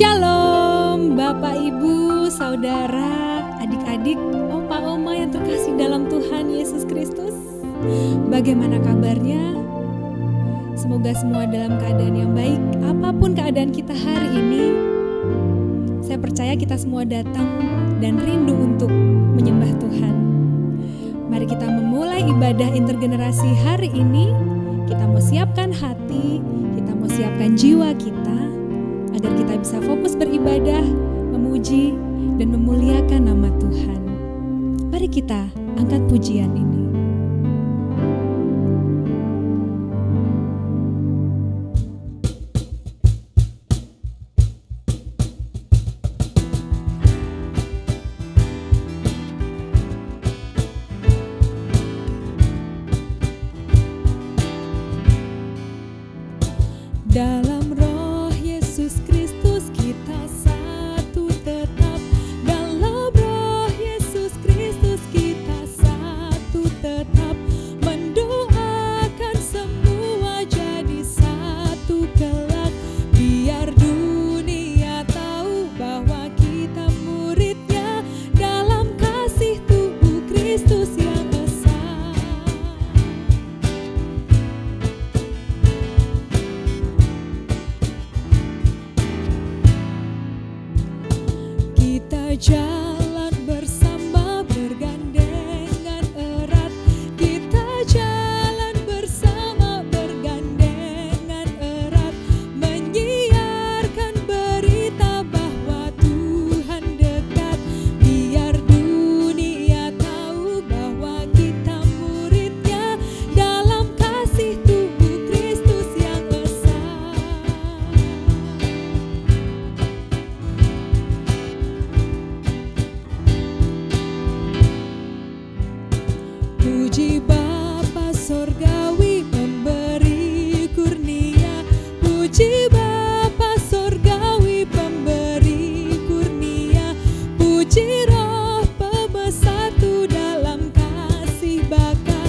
Shalom Bapak Ibu, Saudara, adik-adik, opa oma yang terkasih dalam Tuhan Yesus Kristus. Bagaimana kabarnya? Semoga semua dalam keadaan yang baik, apapun keadaan kita hari ini. Saya percaya kita semua datang dan rindu untuk menyembah Tuhan. Mari kita memulai ibadah intergenerasi hari ini. Kita mau siapkan hati, kita mau siapkan jiwa kita, agar kita bisa fokus beribadah, memuji, dan memuliakan nama Tuhan. Mari kita angkat pujian ini. Dalam roh Yesus Kristus kita satu tetap. Dalam roh Yesus Kristus kita satu tetap. Mendoakan semua jadi satu kelak. Biar dunia tahu bahwa kita muridnya dalam kasih tubuh Kristus yang besar. Kita jalan bersama bergandengan erat. Kita jalan bersama bergandengan erat. Menyiarkan berita bahwa Tuhan dekat. Biar dunia tahu bahwa kita muridnya dalam kasih tubuh Kristus yang besar. Puji Bapa Sorgawi pemberi kurnia. Puji Bapa Sorgawi pemberi kurnia. Puji Roh Pemersatu dalam kasih Bapa.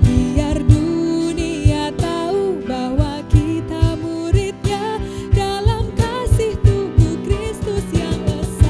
Biar dunia tahu bahwa kita muridnya dalam kasih tubuh Kristus yang besar.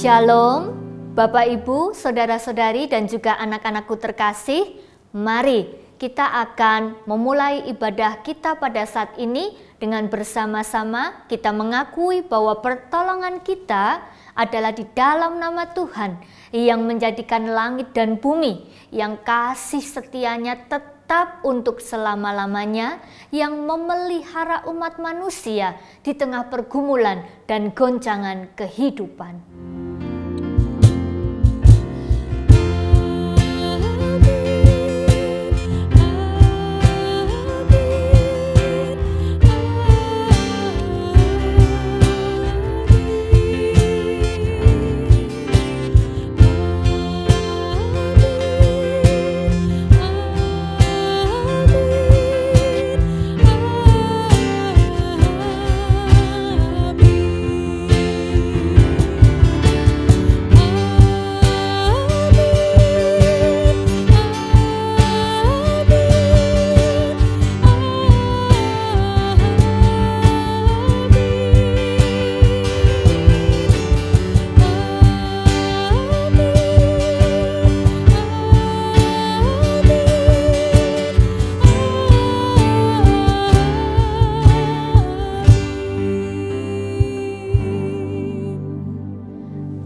Shalom, Bapak Ibu, Saudara-saudari dan juga anak-anakku terkasih. Mari kita akan memulai ibadah kita pada saat ini dengan bersama-sama kita mengakui bahwa pertolongan kita adalah di dalam nama Tuhan yang menjadikan langit dan bumi, yang kasih setianya tetap untuk selama-lamanya, yang memelihara umat manusia di tengah pergumulan dan goncangan kehidupan.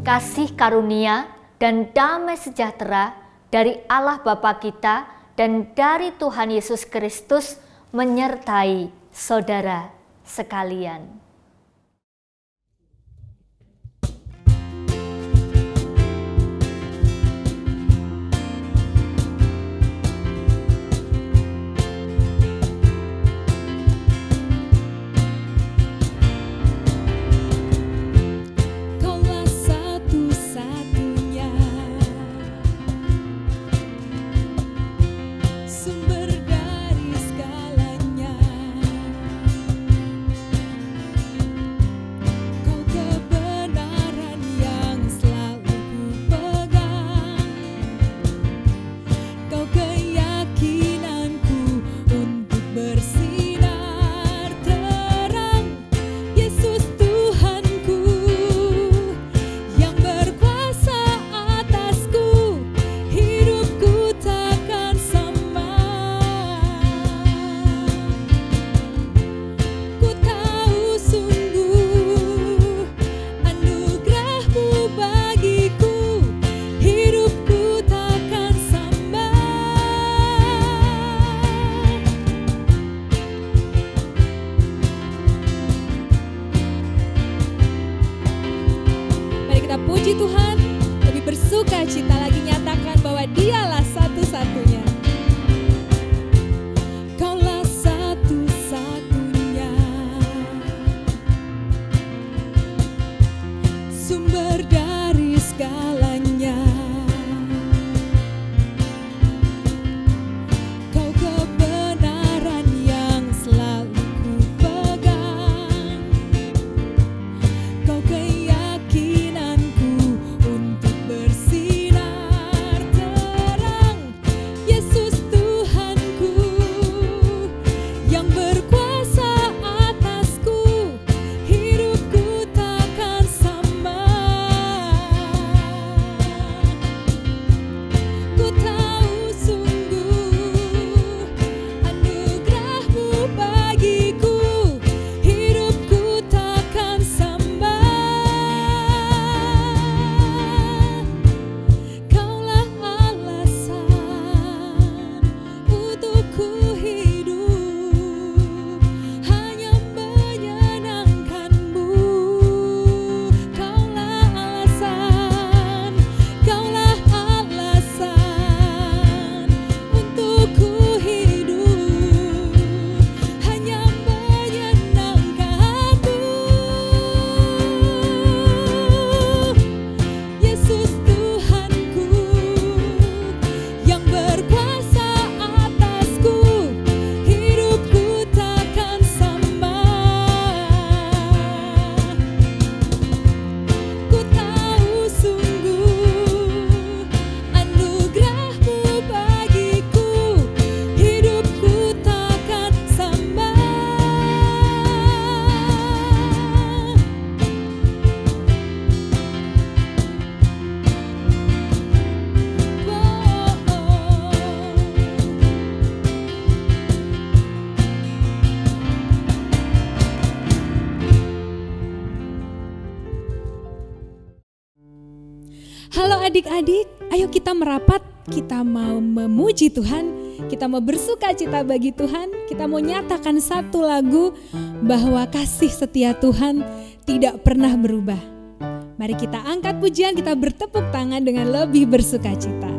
Kasih karunia dan damai sejahtera dari Allah Bapa kita dan dari Tuhan Yesus Kristus menyertai saudara sekalian. Kaulah satu-satunya sumber dari segalanya. adik-adik, ayo kita merapat, kita mau memuji Tuhan, kita mau bersuka cita bagi Tuhan, kita mau nyatakan satu lagu bahwa kasih setia Tuhan tidak pernah berubah. Mari kita angkat pujian, kita bertepuk tangan dengan lebih bersuka cita.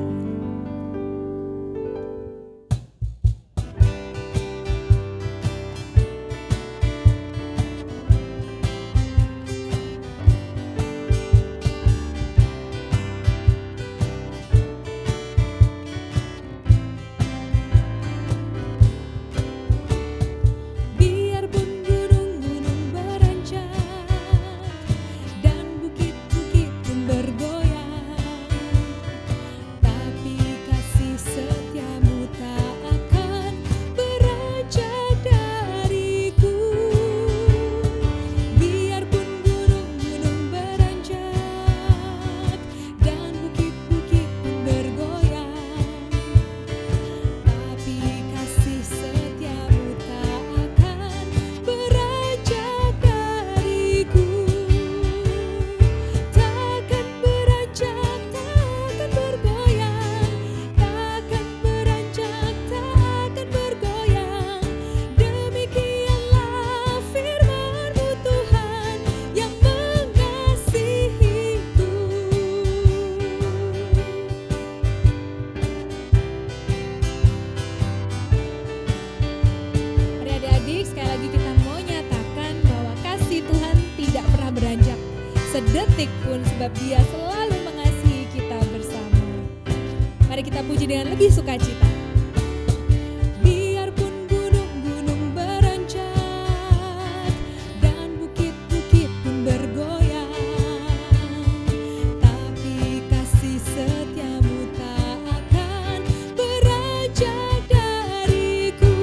Sedetik pun, sebab Dia selalu mengasihi kita bersama. Mari kita puji dengan lebih sukacita. Biarpun gunung-gunung beranjak dan bukit-bukit pun bergoyang, tapi kasih setiamu tak akan beranjak dariku.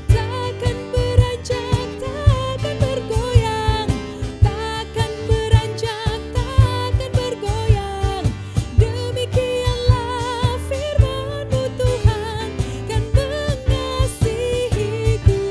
Takkan beranjak, takkan bergoyang, takkan beranjak, takkan bergoyang. Demikianlah firman-Mu Tuhan kan mengasihiku.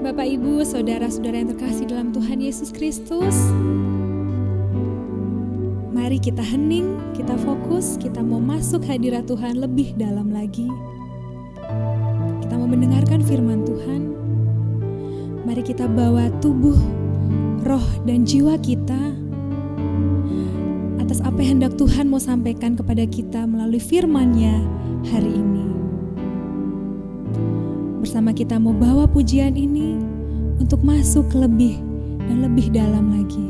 Bapak, Ibu, saudara-saudara yang terkasih dalam Tuhan Yesus Kristus, mari kita hening, kita fokus, kita mau masuk hadirat Tuhan lebih dalam lagi. Kita mau mendengarkan firman Tuhan. Mari kita bawa tubuh, roh, dan jiwa kita atas apa yang hendak Tuhan mau sampaikan kepada kita melalui firman-Nya hari ini. Bersama kita mau bawa pujian ini untuk masuk lebih dan lebih dalam lagi.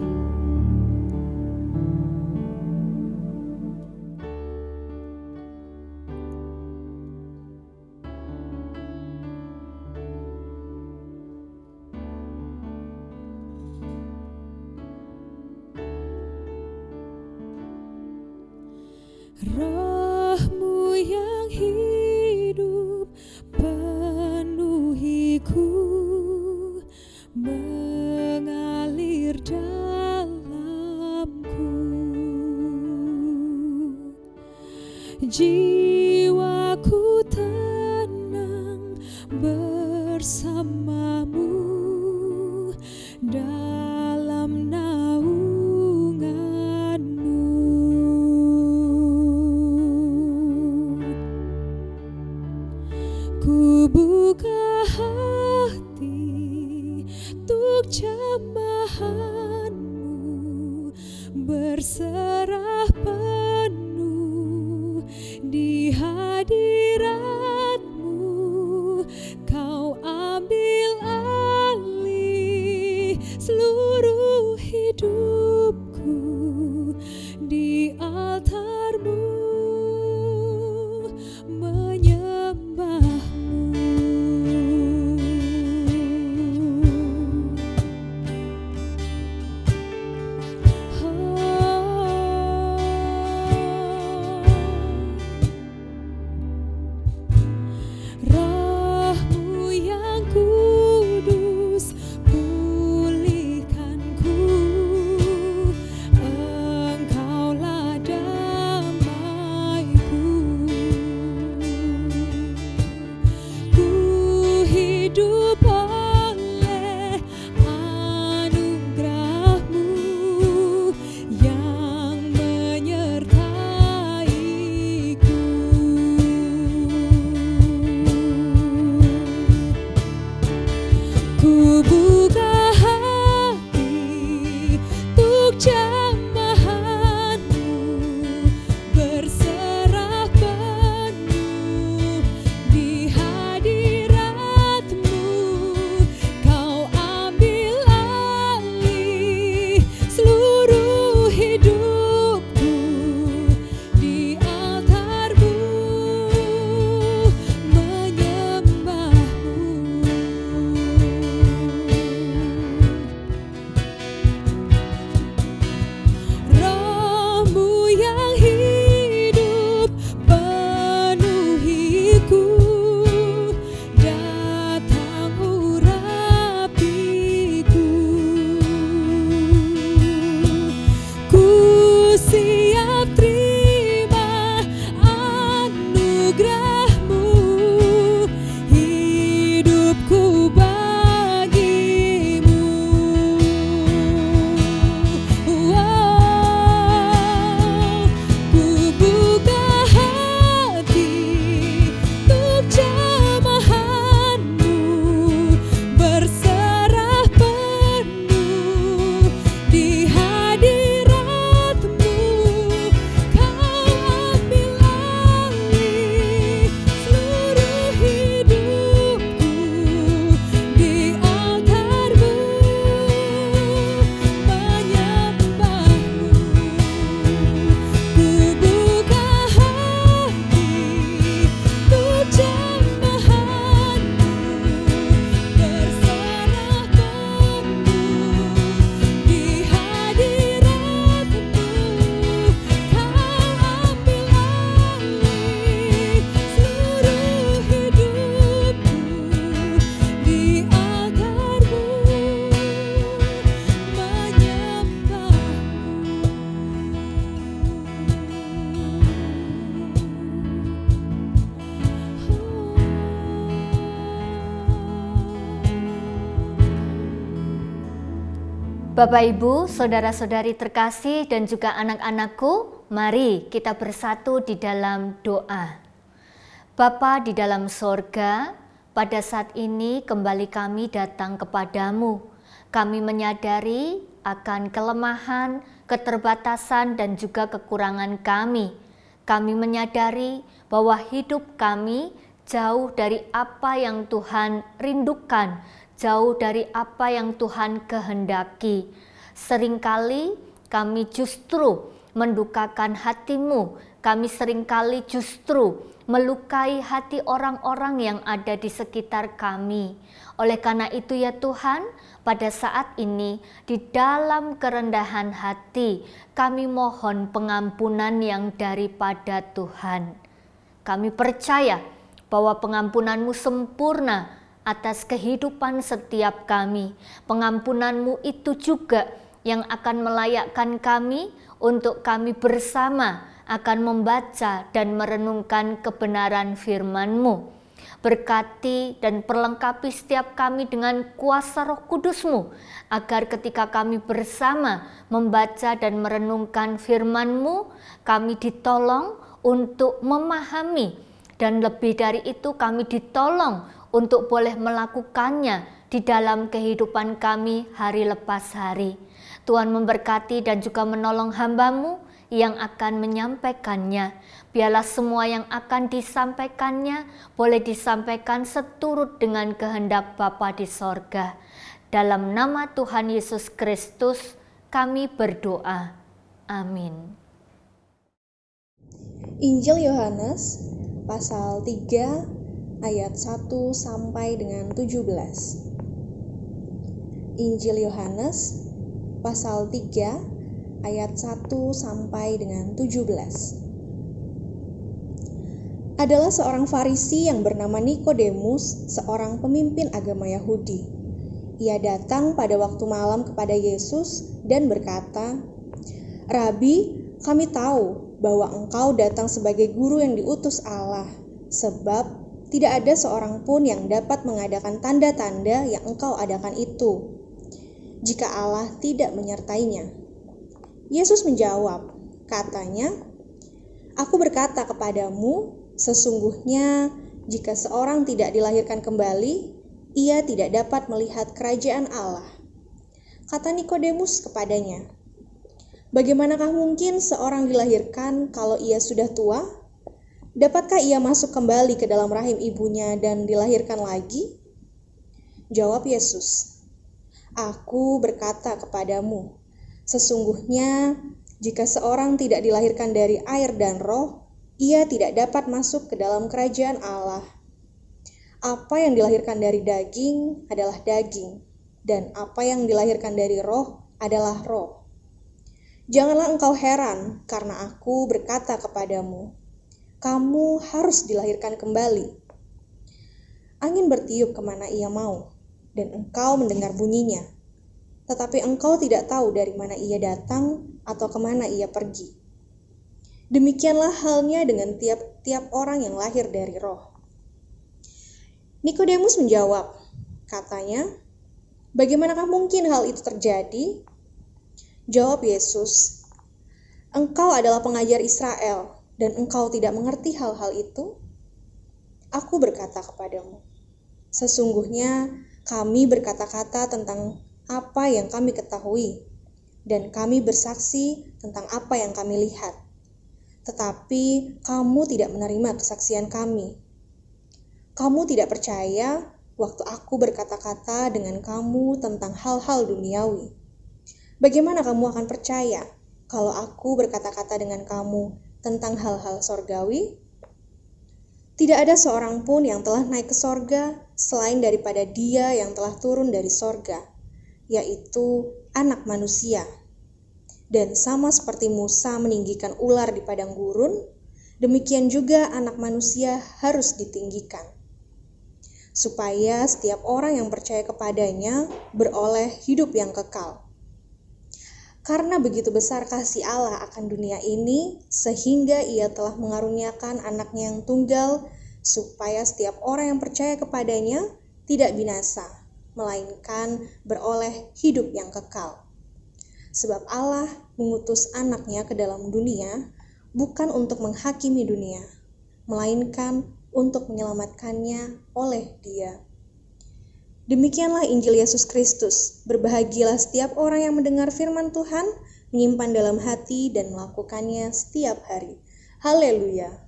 Roh-Mu yang hidup penuhiku, mengalir dalamku. Jiwaku tenang bersama-Mu dalam naungan-Mu. Ku buka hati untuk jamahan-Mu, berserah penuh di hadirat-Mu. Kau ambil alih seluruh hidupku di altar-Mu, menyembah-Mu. Roh-Mu yang ku Bapak, Ibu, saudara-saudari terkasih dan juga anak-anakku, mari kita bersatu di dalam doa. Bapa di dalam sorga, pada saat ini kembali kami datang kepadamu. Kami menyadari akan kelemahan, keterbatasan dan juga kekurangan kami. Kami menyadari bahwa hidup kami jauh dari apa yang Tuhan rindukan, jauh dari apa yang Tuhan kehendaki. Seringkali kami justru mendukakan hati-Mu, kami seringkali justru melukai hati orang-orang yang ada di sekitar kami. Oleh karena itu ya Tuhan, pada saat ini di dalam kerendahan hati kami mohon pengampunan yang daripada Tuhan. Kami percaya bahwa pengampunan-Mu sempurna atas kehidupan setiap kami. Pengampunan-Mu itu juga yang akan melayakkan kami untuk kami bersama akan membaca dan merenungkan kebenaran firman-Mu. Berkati dan perlengkapi setiap kami dengan kuasa Roh Kudus-Mu, agar ketika kami bersama membaca dan merenungkan firman-Mu, kami ditolong untuk memahami, dan lebih dari itu kami ditolong untuk boleh melakukannya di dalam kehidupan kami hari lepas hari. Tuhan memberkati dan juga menolong hamba-Mu yang akan menyampaikannya. Biarlah semua yang akan disampaikannya boleh disampaikan seturut dengan kehendak Bapa di sorga. Dalam nama Tuhan Yesus Kristus kami berdoa. Amin. Injil Yohanes pasal 3 ayat 1 sampai dengan 17. Injil Yohanes pasal 3 ayat 1 sampai dengan 17. Adalah seorang Farisi yang bernama Nikodemus, seorang pemimpin agama Yahudi. Ia datang pada waktu malam kepada Yesus dan berkata, "Rabi, kami tahu bahwa Engkau datang sebagai guru yang diutus Allah, sebab tidak ada seorang pun yang dapat mengadakan tanda-tanda yang Engkau adakan itu, jika Allah tidak menyertainya." Yesus menjawab, katanya, "Aku berkata kepadamu, sesungguhnya jika seorang tidak dilahirkan kembali, ia tidak dapat melihat kerajaan Allah." Kata Nikodemus kepadanya, "Bagaimanakah mungkin seorang dilahirkan kalau ia sudah tua? Dapatkah ia masuk kembali ke dalam rahim ibunya dan dilahirkan lagi?" Jawab Yesus, "Aku berkata kepadamu, sesungguhnya jika seorang tidak dilahirkan dari air dan roh, ia tidak dapat masuk ke dalam kerajaan Allah. Apa yang dilahirkan dari daging adalah daging, dan apa yang dilahirkan dari roh adalah roh. Janganlah engkau heran karena aku berkata kepadamu, kamu harus dilahirkan kembali. Angin bertiup kemana ia mau, dan engkau mendengar bunyinya, tetapi engkau tidak tahu dari mana ia datang atau kemana ia pergi. Demikianlah halnya dengan tiap-tiap orang yang lahir dari roh." Nikodemus menjawab, katanya, "Bagaimanakah mungkin hal itu terjadi?" Jawab Yesus, "Engkau adalah pengajar Israel, dan engkau tidak mengerti hal-hal itu? Aku berkata kepadamu, sesungguhnya kami berkata-kata tentang apa yang kami ketahui, dan kami bersaksi tentang apa yang kami lihat. Tetapi kamu tidak menerima kesaksian kami. Kamu tidak percaya waktu aku berkata-kata dengan kamu tentang hal-hal duniawi. Bagaimana kamu akan percaya kalau aku berkata-kata dengan kamu tentang hal-hal sorgawi? Tidak ada seorang pun yang telah naik ke sorga selain daripada Dia yang telah turun dari sorga, yaitu Anak Manusia. Dan sama seperti Musa meninggikan ular di padang gurun, demikian juga Anak Manusia harus ditinggikan, supaya setiap orang yang percaya kepadanya beroleh hidup yang kekal. Karena begitu besar kasih Allah akan dunia ini, sehingga Ia telah mengaruniakan Anaknya yang tunggal, supaya setiap orang yang percaya kepadanya tidak binasa, melainkan beroleh hidup yang kekal. Sebab Allah mengutus anaknya ke dalam dunia bukan untuk menghakimi dunia, melainkan untuk menyelamatkannya oleh Dia. Demikianlah Injil Yesus Kristus. Berbahagialah setiap orang yang mendengar firman Tuhan, menyimpan dalam hati dan melakukannya setiap hari. Haleluya.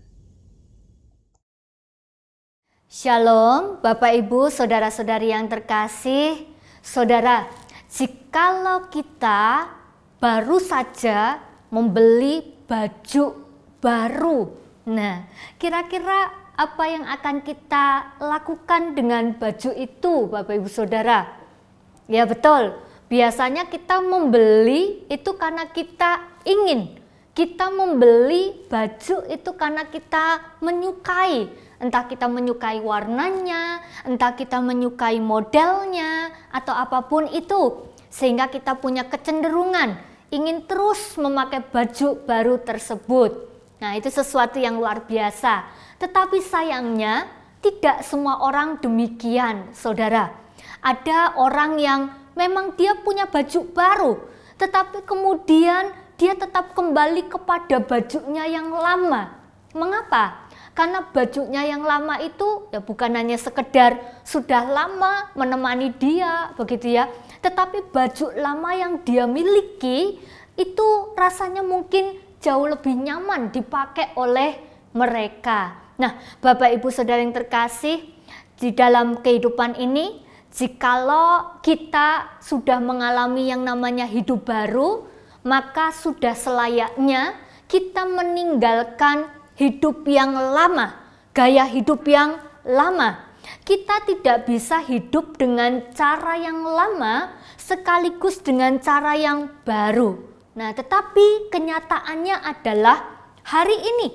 Shalom, Bapak Ibu, saudara-saudari yang terkasih. Saudara, jikalau kita baru saja membeli baju baru, nah, kira-kira apa yang akan kita lakukan dengan baju itu, Bapak Ibu Saudara? Ya betul, biasanya kita membeli itu karena kita ingin. Kita membeli baju itu karena kita menyukai. Entah kita menyukai warnanya, entah kita menyukai modelnya, atau apapun itu. Sehingga kita punya kecenderungan ingin terus memakai baju baru tersebut. Nah, itu sesuatu yang luar biasa. Tetapi sayangnya tidak semua orang demikian, saudara. Ada orang yang memang dia punya baju baru, tetapi kemudian dia tetap kembali kepada bajunya yang lama. Mengapa? Karena bajunya yang lama itu ya bukan hanya sekedar sudah lama menemani dia, begitu ya. Tetapi baju lama yang dia miliki itu rasanya mungkin jauh lebih nyaman dipakai oleh mereka. Nah, Bapak Ibu Saudara yang terkasih, di dalam kehidupan ini, jikalau kita sudah mengalami yang namanya hidup baru, maka sudah selayaknya kita meninggalkan hidup yang lama, gaya hidup yang lama. Kita tidak bisa hidup dengan cara yang lama sekaligus dengan cara yang baru. Nah, tetapi kenyataannya adalah hari ini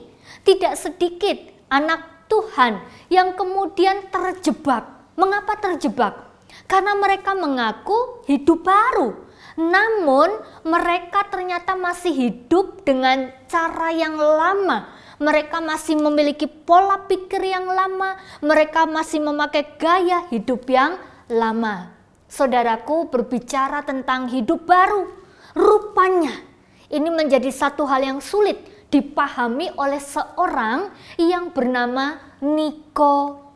tidak sedikit anak Tuhan yang kemudian terjebak. Mengapa terjebak? Karena mereka mengaku hidup baru. Namun mereka ternyata masih hidup dengan cara yang lama. Mereka masih memiliki pola pikir yang lama. Mereka masih memakai gaya hidup yang lama. Saudaraku, berbicara tentang hidup baru, rupanya ini menjadi satu hal yang sulit dipahami oleh seorang yang bernama Nikodemus.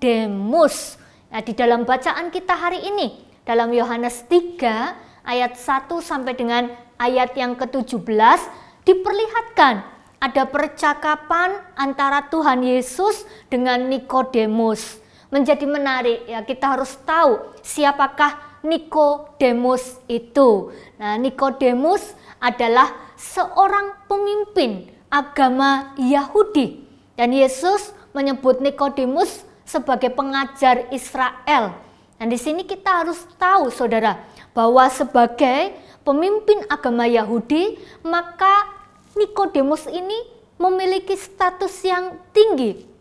Nah, di dalam bacaan kita hari ini, dalam Yohanes 3 ayat 1 sampai dengan ayat yang ke-17 diperlihatkan ada percakapan antara Tuhan Yesus dengan Nikodemus. Menjadi menarik ya, kita harus tahu siapakah Nikodemus itu. Nah, Nikodemus adalah seorang pemimpin agama Yahudi dan Yesus menyebut Nikodemus sebagai pengajar Israel. Dan di sini kita harus tahu, saudara, bahwa sebagai pemimpin agama Yahudi, maka Nikodemus ini memiliki status yang tinggi.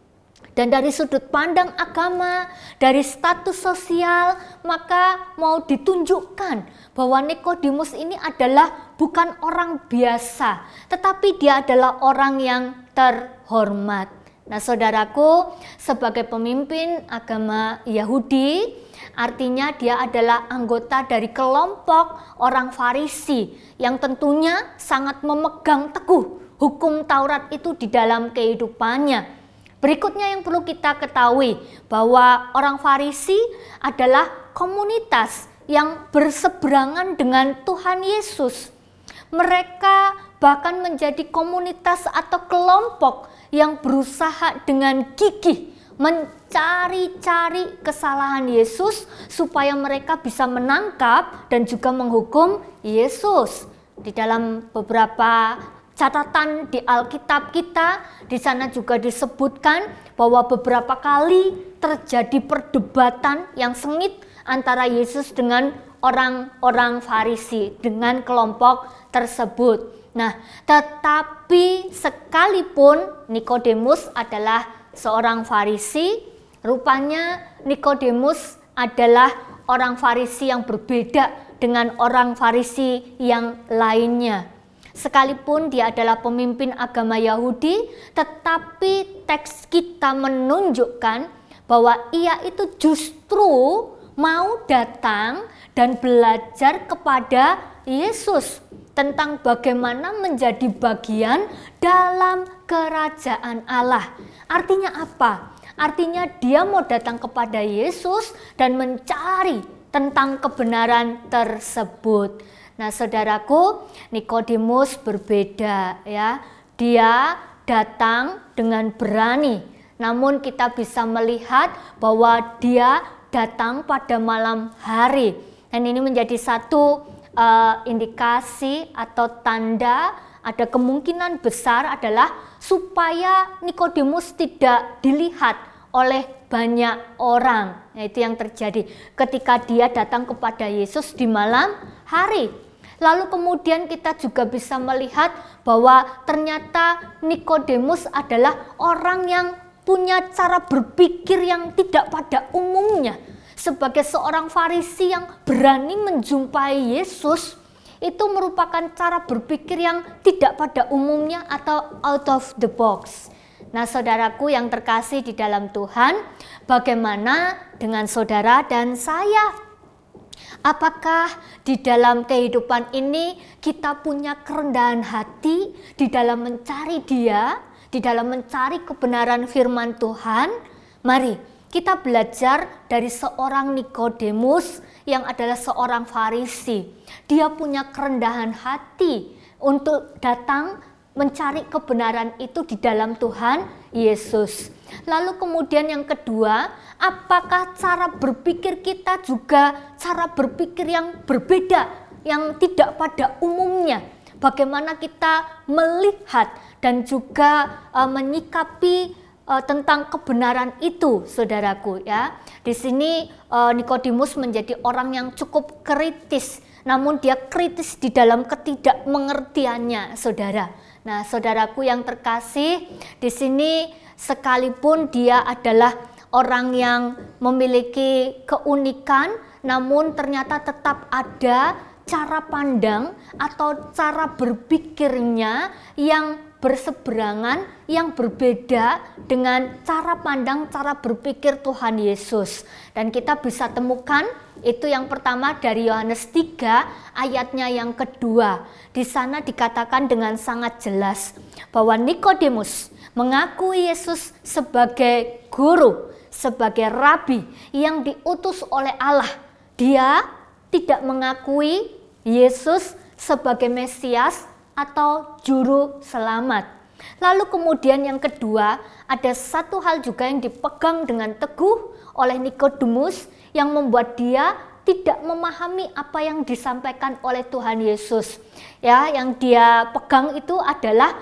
Dan dari sudut pandang agama, dari status sosial, maka mau ditunjukkan bahwa Nikodemus ini adalah bukan orang biasa, tetapi dia adalah orang yang terhormat. Nah, saudaraku, sebagai pemimpin agama Yahudi, artinya dia adalah anggota dari kelompok orang Farisi yang tentunya sangat memegang teguh hukum Taurat itu di dalam kehidupannya. Berikutnya yang perlu kita ketahui bahwa orang Farisi adalah komunitas yang berseberangan dengan Tuhan Yesus. Mereka bahkan menjadi komunitas atau kelompok yang berusaha dengan gigih mencari-cari kesalahan Yesus supaya mereka bisa menangkap dan juga menghukum Yesus. Di dalam beberapa catatan di Alkitab kita, di sana juga disebutkan bahwa beberapa kali terjadi perdebatan yang sengit antara Yesus dengan orang-orang Farisi, dengan kelompok tersebut. Nah, tetapi sekalipun Nikodemus adalah seorang Farisi, rupanya Nikodemus adalah orang Farisi yang berbeda dengan orang Farisi yang lainnya. Sekalipun dia adalah pemimpin agama Yahudi, tetapi teks kita menunjukkan bahwa ia itu justru mau datang dan belajar kepada Yesus. tentang bagaimana menjadi bagian dalam kerajaan Allah. Artinya apa? Artinya dia mau datang kepada Yesus dan mencari tentang kebenaran tersebut. Nah, saudaraku, Nikodemus berbeda ya. Dia datang dengan berani. Namun kita bisa melihat bahwa dia datang pada malam hari. Dan ini menjadi satu indikasi atau tanda, ada kemungkinan besar adalah supaya Nikodemus tidak dilihat oleh banyak orang. Nah, itu yang terjadi ketika dia datang kepada Yesus di malam hari. Lalu kemudian kita juga bisa melihat bahwa ternyata Nikodemus adalah orang yang punya cara berpikir yang tidak pada umumnya. Sebagai seorang Farisi yang berani menjumpai Yesus, itu merupakan cara berpikir yang tidak pada umumnya atau out of the box. Nah, saudaraku yang terkasih di dalam Tuhan, bagaimana dengan saudara dan saya? Apakah di dalam kehidupan ini kita punya kerendahan hati di dalam mencari Dia, di dalam mencari kebenaran firman Tuhan? Mari kita belajar dari seorang Nikodemus yang adalah seorang Farisi. Dia punya kerendahan hati untuk datang mencari kebenaran itu di dalam Tuhan Yesus. Lalu kemudian yang kedua, apakah cara berpikir kita juga cara berpikir yang berbeda, yang tidak pada umumnya? Bagaimana kita melihat dan juga menyikapi tentang kebenaran itu, saudaraku ya. Di sini Nikodemus menjadi orang yang cukup kritis, namun dia kritis di dalam ketidakmengertiannya, saudara. Nah, saudaraku yang terkasih, di sini sekalipun dia adalah orang yang memiliki keunikan, namun ternyata tetap ada cara pandang atau cara berpikirnya yang berseberangan, yang berbeda dengan cara pandang, cara berpikir Tuhan Yesus. Dan kita bisa temukan itu yang pertama dari Yohanes 3 ayatnya yang kedua. Di sana dikatakan dengan sangat jelas bahwa Nikodemus mengakui Yesus sebagai guru, sebagai rabi yang diutus oleh Allah. Dia tidak mengakui Yesus sebagai Mesias atau juru selamat. Lalu kemudian yang kedua, ada satu hal juga yang dipegang dengan teguh oleh Nikodemus yang membuat dia tidak memahami apa yang disampaikan oleh Tuhan Yesus. Ya, yang dia pegang itu adalah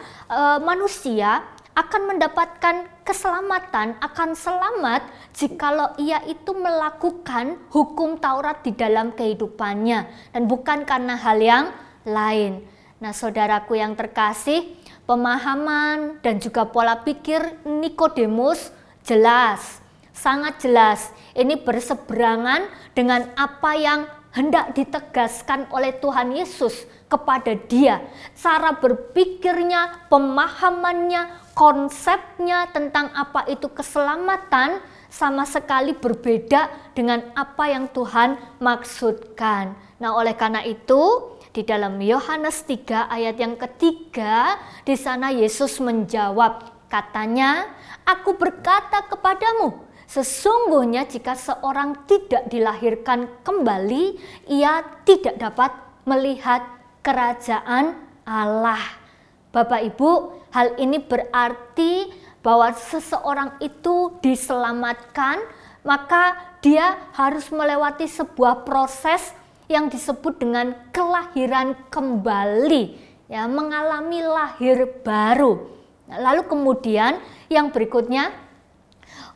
manusia akan mendapatkan keselamatan, akan selamat jikalau ia itu melakukan hukum Taurat di dalam kehidupannya dan bukan karena hal yang lain. Nah, saudaraku yang terkasih, pemahaman dan juga pola pikir Nikodemus jelas, sangat jelas. Ini berseberangan dengan apa yang hendak ditegaskan oleh Tuhan Yesus kepada dia. Cara berpikirnya, pemahamannya, konsepnya tentang apa itu keselamatan sama sekali berbeda dengan apa yang Tuhan maksudkan. Nah, oleh karena itu, di dalam Yohanes 3 ayat yang ketiga, di sana Yesus menjawab, katanya, "Aku berkata kepadamu, sesungguhnya jika seorang tidak dilahirkan kembali, ia tidak dapat melihat kerajaan Allah." Bapak Ibu, hal ini berarti bahwa seseorang itu diselamatkan, maka dia harus melewati sebuah proses yang disebut dengan kelahiran kembali, ya, mengalami lahir baru. Lalu kemudian yang berikutnya,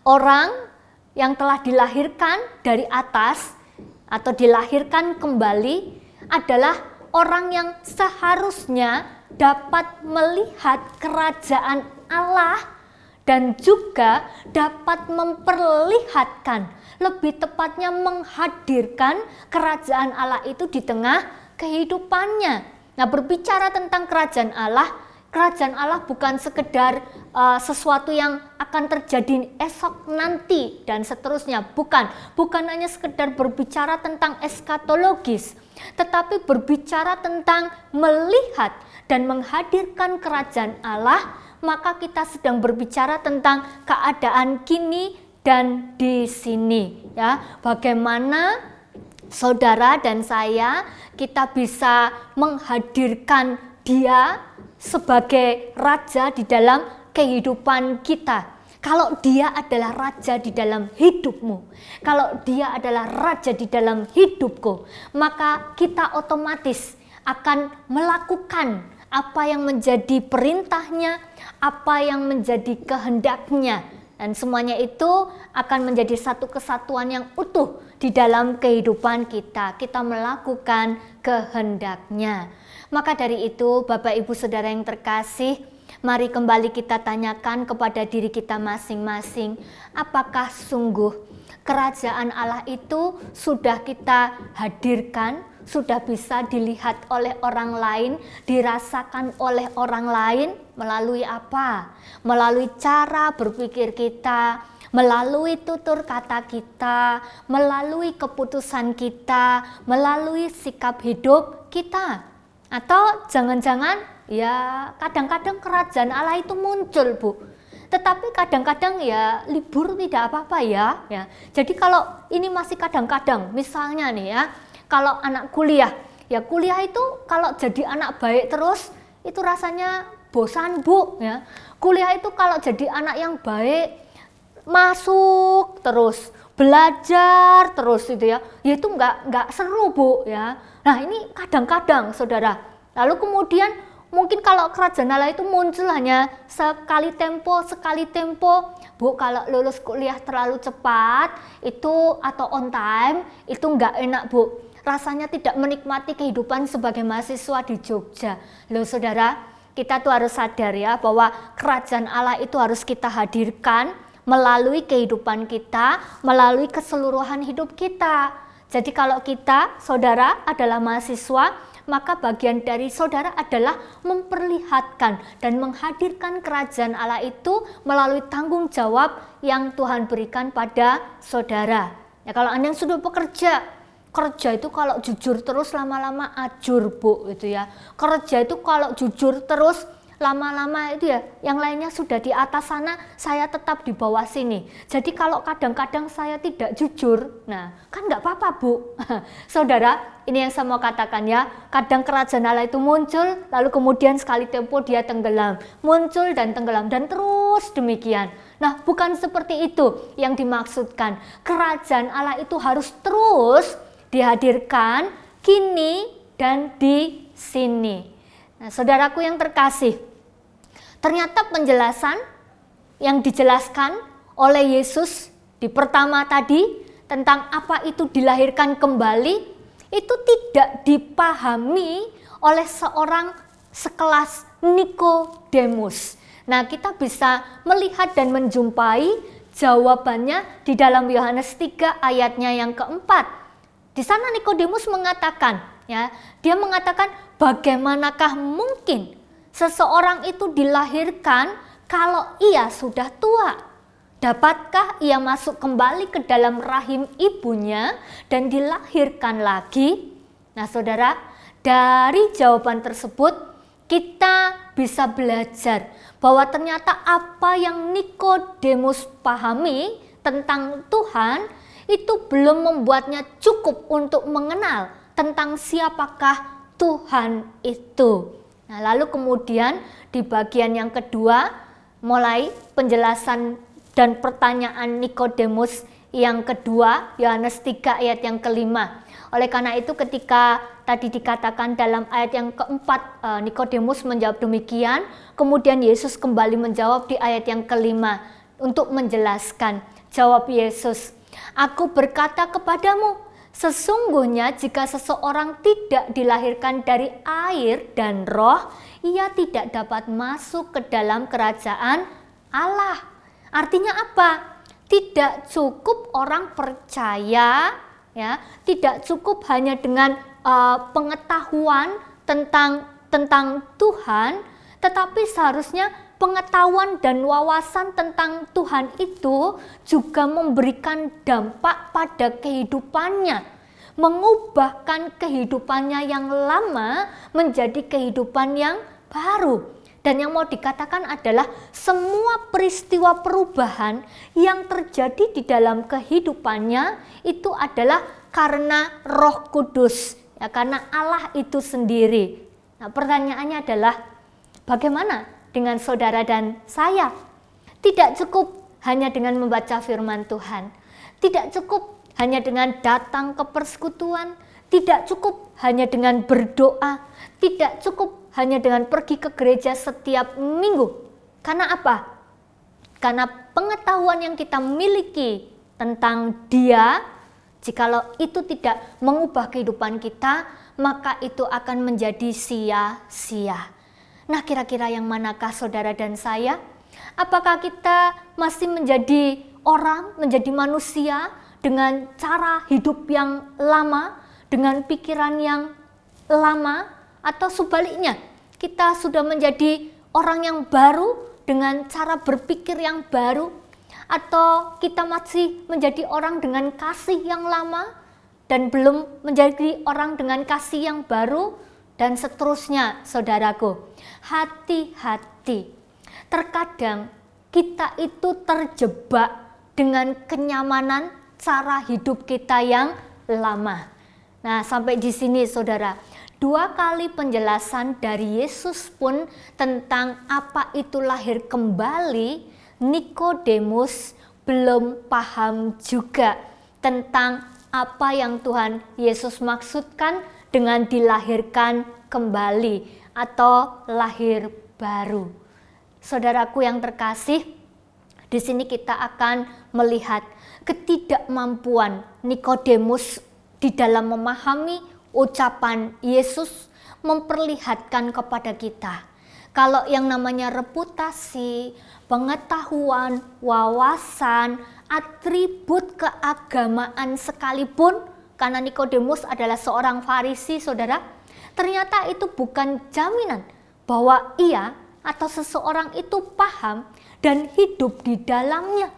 orang yang telah dilahirkan dari atas atau dilahirkan kembali adalah orang yang seharusnya dapat melihat kerajaan Allah dan juga dapat memperlihatkan, lebih tepatnya menghadirkan kerajaan Allah itu di tengah kehidupannya. Nah, berbicara tentang kerajaan Allah bukan sekedar sesuatu yang akan terjadi esok nanti dan seterusnya. Bukan hanya sekedar berbicara tentang eskatologis, tetapi berbicara tentang melihat dan menghadirkan kerajaan Allah, maka kita sedang berbicara tentang keadaan kini dan di sini, ya. Bagaimana saudara dan saya kita bisa menghadirkan Dia sebagai raja di dalam kehidupan kita. Kalau Dia adalah raja di dalam hidupmu, kalau Dia adalah raja di dalam hidupku, maka kita otomatis akan melakukan apa yang menjadi perintahnya, apa yang menjadi kehendaknya, dan semuanya itu akan menjadi satu kesatuan yang utuh di dalam kehidupan kita. Kita melakukan kehendaknya. Maka dari itu, Bapak Ibu Saudara yang terkasih, mari kembali kita tanyakan kepada diri kita masing-masing, apakah sungguh kerajaan Allah itu sudah kita hadirkan, sudah bisa dilihat oleh orang lain, dirasakan oleh orang lain melalui apa? Melalui cara berpikir kita, melalui tutur kata kita, melalui keputusan kita, melalui sikap hidup kita. Atau jangan-jangan ya kadang-kadang kerajaan Allah itu muncul, Bu. Tetapi kadang-kadang ya libur tidak apa-apa ya. Jadi kalau ini masih kadang-kadang, misalnya nih ya, kalau anak kuliah, ya kuliah itu kalau jadi anak baik terus itu rasanya bosan, Bu, ya. Kuliah itu kalau jadi anak yang baik, masuk terus, belajar terus itu ya itu nggak seru, Bu, ya. Nah, ini kadang-kadang Saudara. Lalu kemudian mungkin kalau kerajaan Allah itu muncul hanya sekali tempo, Bu. Kalau lulus kuliah terlalu cepat itu atau on time itu nggak enak, Bu. Rasanya tidak menikmati kehidupan sebagai mahasiswa di Jogja. Loh Saudara, kita tuh harus sadar ya bahwa kerajaan Allah itu harus kita hadirkan melalui kehidupan kita, melalui keseluruhan hidup kita. Jadi kalau kita, Saudara, adalah mahasiswa, maka bagian dari Saudara adalah memperlihatkan dan menghadirkan kerajaan Allah itu melalui tanggung jawab yang Tuhan berikan pada Saudara. Ya, kalau Anda yang sudah bekerja, kerja itu kalau jujur terus lama-lama ajur, Bu, gitu ya. Kerja itu kalau jujur terus lama-lama itu ya yang lainnya sudah di atas sana, saya tetap di bawah sini. Jadi kalau kadang-kadang saya tidak jujur, nah kan nggak apa-apa, Bu. Saudara, ini yang saya mau katakan ya, kadang kerajaan Allah itu muncul, lalu kemudian sekali tempo dia tenggelam, muncul dan tenggelam, dan terus demikian. Nah, bukan seperti itu yang dimaksudkan. Kerajaan Allah itu harus terus dihadirkan kini dan di sini. Nah, saudaraku yang terkasih, ternyata penjelasan yang dijelaskan oleh Yesus di pertama tadi tentang apa itu dilahirkan kembali itu tidak dipahami oleh seorang sekelas Nikodemus. Nah, kita bisa melihat dan menjumpai jawabannya di dalam Yohanes 3 ayatnya yang keempat. Di sana Nikodemus mengatakan, ya, dia mengatakan, bagaimanakah mungkin seseorang itu dilahirkan kalau ia sudah tua? Dapatkah ia masuk kembali ke dalam rahim ibunya dan dilahirkan lagi? Nah, Saudara, dari jawaban tersebut kita bisa belajar bahwa ternyata apa yang Nikodemus pahami tentang Tuhan itu belum membuatnya cukup untuk mengenal tentang siapakah Tuhan itu. Nah, lalu kemudian di bagian yang kedua, mulai penjelasan dan pertanyaan Nikodemus yang kedua, Yohanes 3 ayat yang kelima. Oleh karena itu ketika tadi dikatakan dalam ayat yang keempat, Nikodemus menjawab demikian, kemudian Yesus kembali menjawab di ayat yang kelima untuk menjelaskan. Jawab Yesus, "Aku berkata kepadamu, sesungguhnya jika seseorang tidak dilahirkan dari air dan roh, ia tidak dapat masuk ke dalam kerajaan Allah." Artinya apa? Tidak cukup orang percaya, ya, tidak cukup hanya dengan pengetahuan tentang Tuhan, tetapi seharusnya pengetahuan dan wawasan tentang Tuhan itu juga memberikan dampak pada kehidupannya. mengubahkan kehidupannya yang lama menjadi kehidupan yang baru. Dan yang mau dikatakan adalah semua peristiwa perubahan yang terjadi di dalam kehidupannya itu adalah karena Roh Kudus, ya, karena Allah itu sendiri. Nah, pertanyaannya adalah bagaimana dengan saudara dan saya? Tidak cukup hanya dengan membaca firman Tuhan, tidak cukup hanya dengan datang ke persekutuan, tidak cukup hanya dengan berdoa, tidak cukup hanya dengan pergi ke gereja setiap minggu. Karena apa? Karena pengetahuan yang kita miliki tentang Dia, jikalau itu tidak mengubah kehidupan kita, maka itu akan menjadi sia-sia. Nah, kira-kira yang manakah saudara dan saya? Apakah kita masih menjadi orang, menjadi manusia dengan cara hidup yang lama, dengan pikiran yang lama, atau sebaliknya, kita sudah menjadi orang yang baru dengan cara berpikir yang baru, atau kita masih menjadi orang dengan kasih yang lama dan belum menjadi orang dengan kasih yang baru, dan seterusnya. Saudaraku, hati-hati. Terkadang kita itu terjebak dengan kenyamanan cara hidup kita yang lama. Nah, sampai di sini saudara, 2 kali penjelasan dari Yesus pun tentang apa itu lahir kembali, Nikodemus belum paham juga tentang apa yang Tuhan Yesus maksudkan dengan dilahirkan kembali atau lahir baru. Saudaraku yang terkasih, di sini kita akan melihat ketidakmampuan Nikodemus di dalam memahami ucapan Yesus, memperlihatkan kepada kita kalau yang namanya reputasi, pengetahuan, wawasan, atribut keagamaan sekalipun, karena Nikodemus adalah seorang Farisi, saudara, ternyata itu bukan jaminan bahwa ia atau seseorang itu paham dan hidup di dalamnya.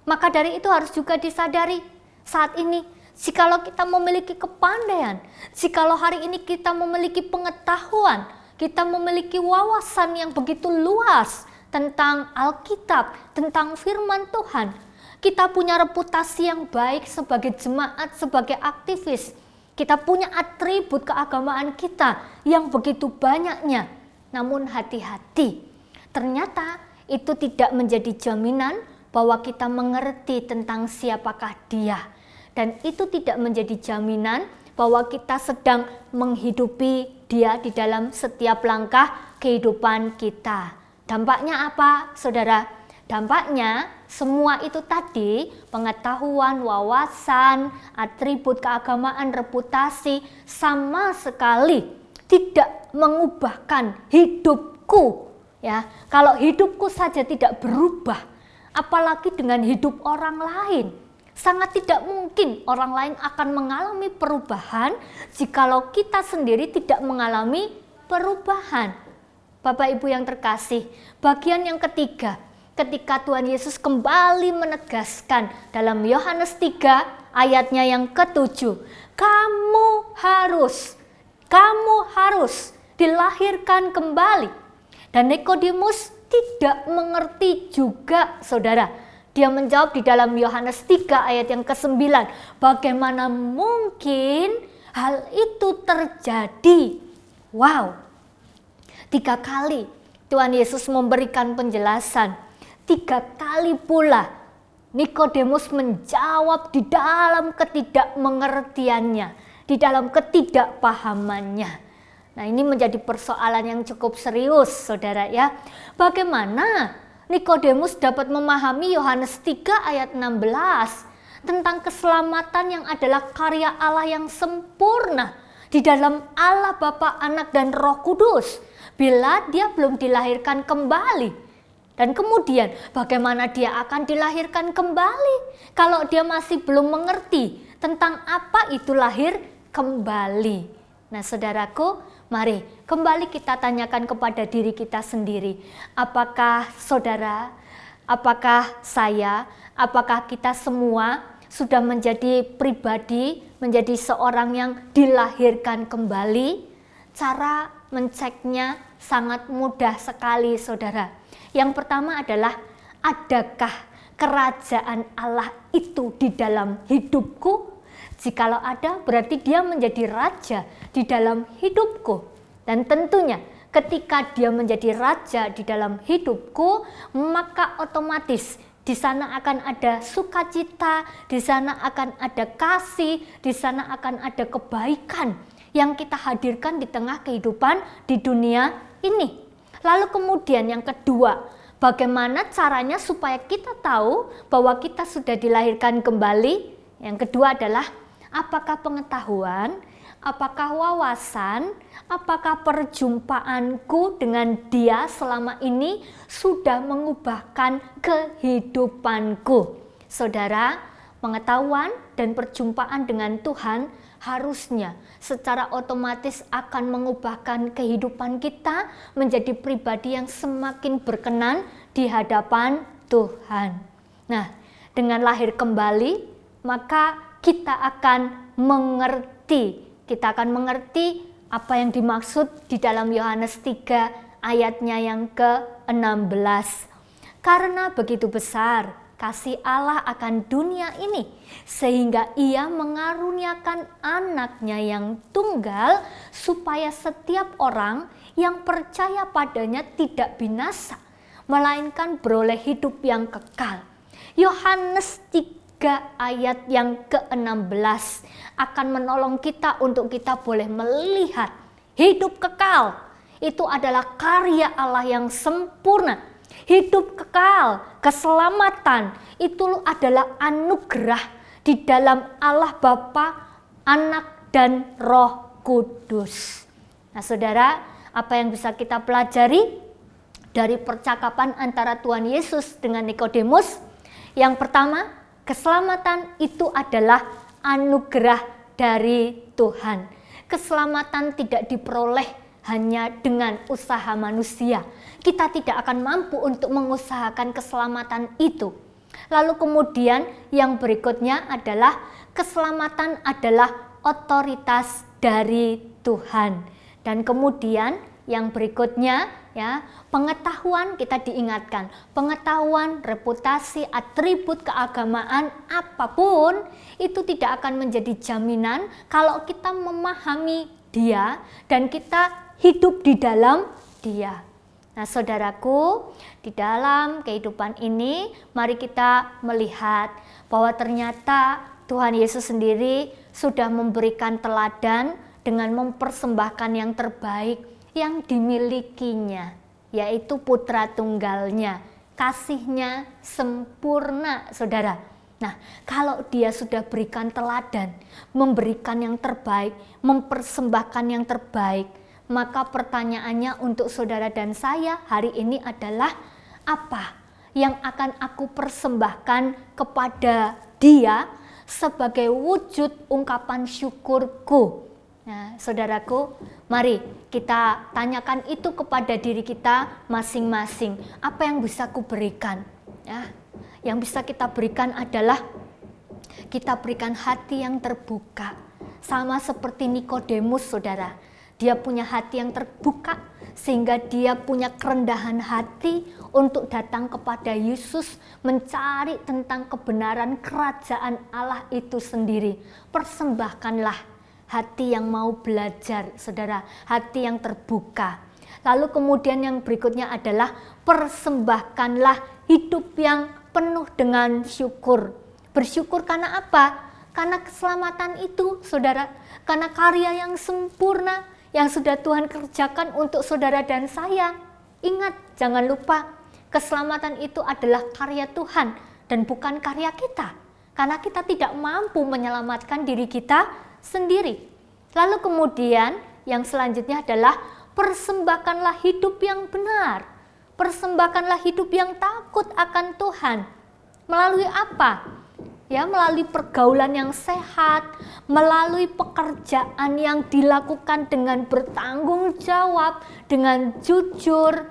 Maka dari itu harus juga disadari saat ini, jikalau kita memiliki kepandaian, jikalau hari ini kita memiliki pengetahuan, kita memiliki wawasan yang begitu luas tentang Alkitab, tentang firman Tuhan, kita punya reputasi yang baik sebagai jemaat, sebagai aktivis, kita punya atribut keagamaan kita yang begitu banyaknya. Namun hati-hati, ternyata itu tidak menjadi jaminan bahwa kita mengerti tentang siapakah Dia. Dan itu tidak menjadi jaminan bahwa kita sedang menghidupi Dia di dalam setiap langkah kehidupan kita. Dampaknya apa, saudara? Dampaknya semua itu tadi, pengetahuan, wawasan, atribut keagamaan, reputasi, sama sekali tidak mengubahkan hidupku. Ya, kalau hidupku saja tidak berubah, apalagi dengan hidup orang lain. Sangat tidak mungkin orang lain akan mengalami perubahan jikalau kita sendiri tidak mengalami perubahan. Bapak Ibu yang terkasih, bagian yang ketiga, ketika Tuhan Yesus kembali menegaskan dalam Yohanes 3 ayatnya yang ke-7, kamu harus dilahirkan kembali. Dan Nikodemus tidak mengerti juga, saudara. Dia menjawab di dalam Yohanes 3 ayat yang ke-9, bagaimana mungkin hal itu terjadi? Wow, 3 kali Tuhan Yesus memberikan penjelasan, 3 kali pula Nikodemus menjawab di dalam ketidakmengertiannya, di dalam ketidakpahamannya. Nah, ini menjadi persoalan yang cukup serius, saudara ya. Bagaimana Nikodemus dapat memahami Yohanes 3 ayat 16 tentang keselamatan yang adalah karya Allah yang sempurna di dalam Allah Bapa, Anak, dan Roh Kudus bila dia belum dilahirkan kembali. Dan kemudian bagaimana dia akan dilahirkan kembali kalau dia masih belum mengerti tentang apa itu lahir kembali. Nah, saudaraku, mari kembali kita tanyakan kepada diri kita sendiri. Apakah saudara, apakah saya, apakah kita semua sudah menjadi pribadi, menjadi seorang yang dilahirkan kembali, cara menceknya sangat mudah sekali, saudara. Yang pertama adalah, adakah kerajaan Allah itu di dalam hidupku? Jikalau ada, berarti dia menjadi raja di dalam hidupku. Dan tentunya ketika dia menjadi raja di dalam hidupku, maka otomatis di sana akan ada sukacita, di sana akan ada kasih, di sana akan ada kebaikan yang kita hadirkan di tengah kehidupan di dunia ini. Lalu kemudian yang kedua, bagaimana caranya supaya kita tahu bahwa kita sudah dilahirkan kembali? Yang kedua adalah, apakah pengetahuan, apakah wawasan, apakah perjumpaanku dengan dia selama ini sudah mengubahkan kehidupanku? Saudara, pengetahuan dan perjumpaan dengan Tuhan harusnya secara otomatis akan mengubahkan kehidupan kita menjadi pribadi yang semakin berkenan di hadapan Tuhan. Nah, dengan lahir kembali, maka kita akan mengerti apa yang dimaksud di dalam Yohanes 3 ayatnya yang ke-16. Karena begitu besar kasih Allah akan dunia ini, sehingga ia mengaruniakan anaknya yang tunggal, supaya setiap orang yang percaya padanya tidak binasa, melainkan beroleh hidup yang kekal. Yohanes 3 ayat yang ke-16 akan menolong kita untuk kita boleh melihat hidup kekal itu adalah karya Allah yang sempurna. Hidup kekal, keselamatan itu adalah anugerah di dalam Allah Bapa, Anak, dan Roh Kudus. Nah, saudara, apa yang bisa kita pelajari dari percakapan antara Tuhan Yesus dengan Nikodemus? Yang pertama, keselamatan itu adalah anugerah dari Tuhan. Keselamatan tidak diperoleh hanya dengan usaha manusia. Kita tidak akan mampu untuk mengusahakan keselamatan itu. Lalu kemudian yang berikutnya adalah keselamatan adalah otoritas dari Tuhan. Dan kemudian yang berikutnya ya, pengetahuan, kita diingatkan, pengetahuan, reputasi, atribut keagamaan apapun itu tidak akan menjadi jaminan kalau kita memahami Dia dan kita hidup di dalam Dia. Nah, saudaraku, di dalam kehidupan ini mari kita melihat bahwa ternyata Tuhan Yesus sendiri sudah memberikan teladan dengan mempersembahkan yang terbaik yang dimilikinya, yaitu putra tunggalnya. Kasihnya sempurna, saudara. Nah, kalau dia sudah berikan teladan, memberikan yang terbaik, mempersembahkan yang terbaik, maka pertanyaannya untuk saudara dan saya hari ini adalah, apa yang akan aku persembahkan kepada Dia sebagai wujud ungkapan syukurku? Nah, saudaraku, mari kita tanyakan itu kepada diri kita masing-masing. Apa yang bisa aku berikan? Ya, yang bisa kita berikan adalah kita berikan hati yang terbuka. Sama seperti Nikodemus, saudara. Dia punya hati yang terbuka sehingga dia punya kerendahan hati untuk datang kepada Yesus mencari tentang kebenaran kerajaan Allah itu sendiri. Persembahkanlah hati yang mau belajar, saudara, hati yang terbuka. Lalu kemudian yang berikutnya adalah persembahkanlah hidup yang penuh dengan syukur. Bersyukur karena apa? Karena keselamatan itu, saudara, karena karya yang sempurna yang sudah Tuhan kerjakan untuk saudara dan saya. Ingat, jangan lupa, keselamatan itu adalah karya Tuhan dan bukan karya kita. Karena kita tidak mampu menyelamatkan diri kita sendiri. Lalu kemudian yang selanjutnya adalah persembahkanlah hidup yang benar. Persembahkanlah hidup yang takut akan Tuhan. Melalui apa? Ya, melalui pergaulan yang sehat, melalui pekerjaan yang dilakukan dengan bertanggung jawab, dengan jujur,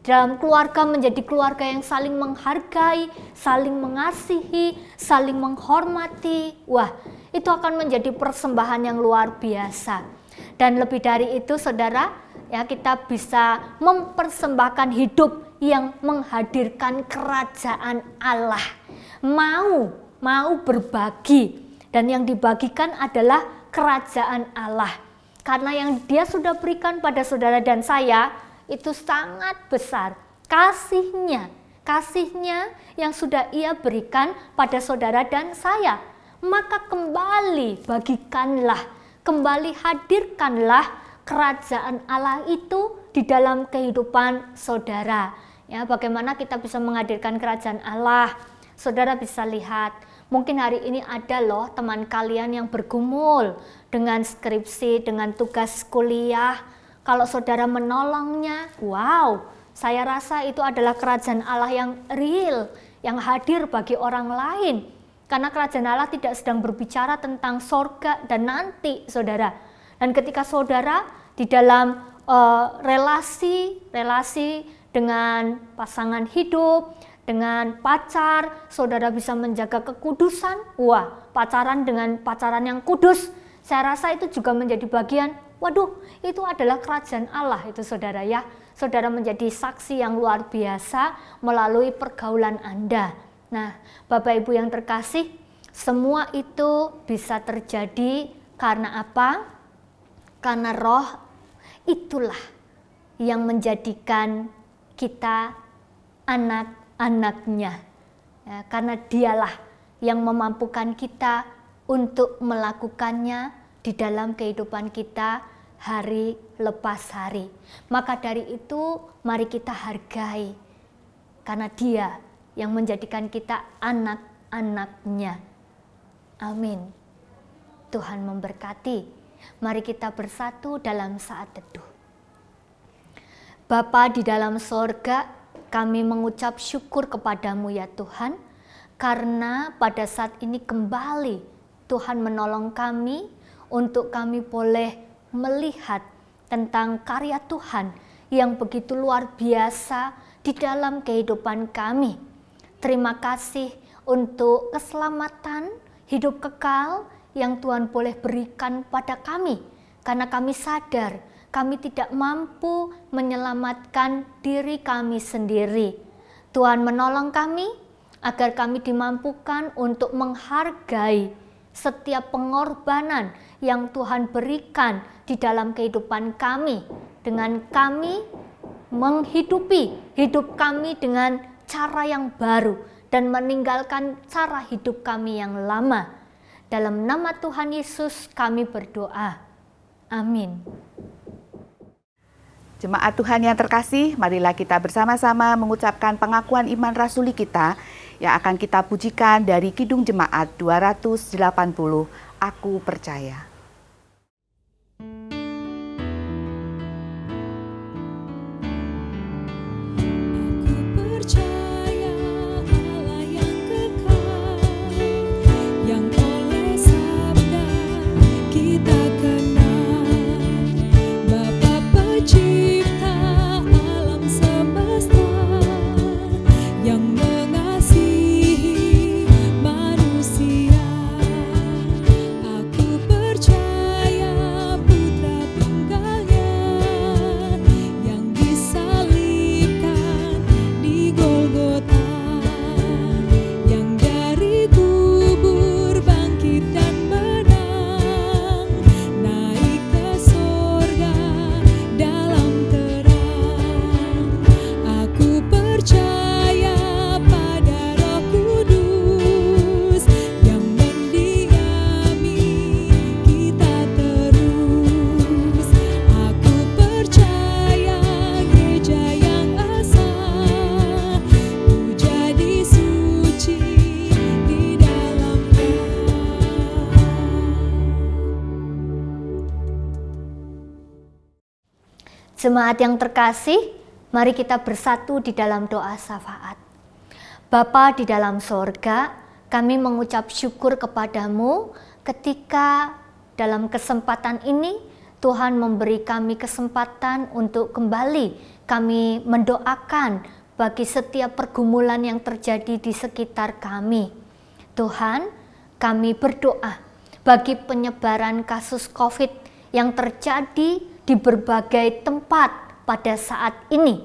dalam keluarga menjadi keluarga yang saling menghargai, saling mengasihi, saling menghormati. Wah, itu akan menjadi persembahan yang luar biasa. Dan lebih dari itu saudara, ya kita bisa mempersembahkan hidup yang menghadirkan kerajaan Allah. Mau berbagi, dan yang dibagikan adalah kerajaan Allah. Karena yang Dia sudah berikan pada saudara dan saya itu sangat besar. Kasihnya yang sudah Ia berikan pada saudara dan saya. Maka kembali bagikanlah, kembali hadirkanlah kerajaan Allah itu di dalam kehidupan saudara. Ya, bagaimana kita bisa menghadirkan kerajaan Allah? Saudara bisa lihat, mungkin hari ini ada loh teman kalian yang bergumul dengan skripsi, dengan tugas kuliah. Kalau saudara menolongnya, wow, saya rasa itu adalah kerajaan Allah yang real, yang hadir bagi orang lain. Karena kerajaan Allah tidak sedang berbicara tentang sorga dan nanti, saudara. Dan ketika saudara di dalam relasi dengan pasangan hidup, dengan pacar, saudara bisa menjaga kekudusan. Wah, pacaran dengan pacaran yang kudus, saya rasa itu juga menjadi bagian. Waduh, itu adalah kerajaan Allah itu saudara ya. Saudara menjadi saksi yang luar biasa melalui pergaulan Anda. Nah, Bapak Ibu yang terkasih, semua itu bisa terjadi karena apa? Karena Roh itulah yang menjadikan kita anak-anaknya. Ya, karena Dialah yang memampukan kita untuk melakukannya di dalam kehidupan kita hari lepas hari. Maka dari itu mari kita hargai, karena Dia yang menjadikan kita anak-anaknya. Amin. Tuhan memberkati. Mari kita bersatu dalam saat teduh. Bapa di dalam sorga, kami mengucap syukur kepadamu ya Tuhan, karena pada saat ini kembali Tuhan menolong kami untuk kami boleh melihat tentang karya Tuhan yang begitu luar biasa di dalam kehidupan kami. Terima kasih untuk keselamatan, hidup kekal yang Tuhan boleh berikan pada kami. Karena kami sadar kami tidak mampu menyelamatkan diri kami sendiri. Tuhan menolong kami agar kami dimampukan untuk menghargai setiap pengorbanan yang Tuhan berikan di dalam kehidupan kami, dengan kami menghidupi hidup kami dengan cara yang baru dan meninggalkan cara hidup kami yang lama. Dalam nama Tuhan Yesus kami berdoa. Amin. Jemaat Tuhan yang terkasih, marilah kita bersama-sama mengucapkan pengakuan iman rasuli kita yang akan kita pujikan dari Kidung Jemaat 280, Aku Percaya. Jemaat yang terkasih, mari kita bersatu di dalam doa syafaat. Bapa di dalam sorga, kami mengucap syukur kepadamu ketika dalam kesempatan ini Tuhan memberi kami kesempatan untuk kembali kami mendoakan bagi setiap pergumulan yang terjadi di sekitar kami. Tuhan, kami berdoa bagi penyebaran kasus COVID yang terjadi di berbagai tempat pada saat ini.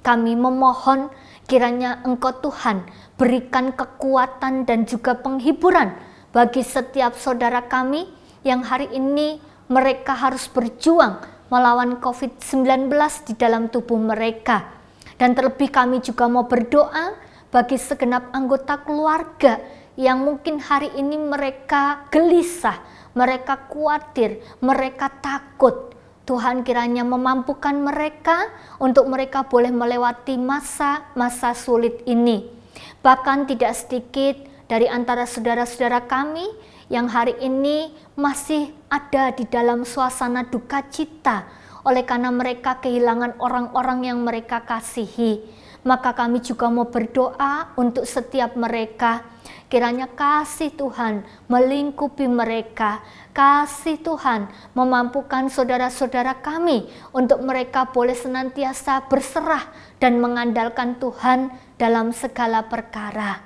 Kami memohon kiranya Engkau Tuhan berikan kekuatan dan juga penghiburan bagi setiap saudara kami yang hari ini mereka harus berjuang melawan COVID-19 di dalam tubuh mereka. Dan terlebih kami juga mau berdoa bagi segenap anggota keluarga yang mungkin hari ini mereka gelisah, mereka khawatir, mereka takut. Tuhan kiranya memampukan mereka untuk mereka boleh melewati masa-masa sulit ini. Bahkan tidak sedikit dari antara saudara-saudara kami yang hari ini masih ada di dalam suasana duka cita oleh karena mereka kehilangan orang-orang yang mereka kasihi. Maka kami juga mau berdoa untuk setiap mereka. Kiranya kasih Tuhan melingkupi mereka. Kasih Tuhan memampukan saudara-saudara kami untuk mereka boleh senantiasa berserah dan mengandalkan Tuhan dalam segala perkara.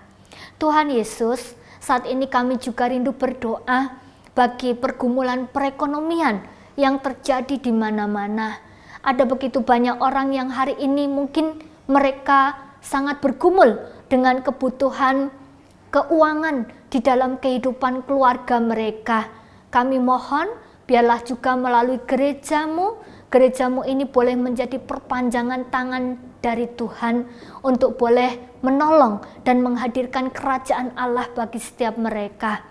Tuhan Yesus, saat ini kami juga rindu berdoa bagi pergumulan perekonomian yang terjadi di mana-mana. Ada begitu banyak orang yang hari ini mungkin mereka sangat bergumul dengan kebutuhan keuangan di dalam kehidupan keluarga mereka. Kami mohon biarlah juga melalui gerejamu ini boleh menjadi perpanjangan tangan dari Tuhan untuk boleh menolong dan menghadirkan kerajaan Allah bagi setiap mereka.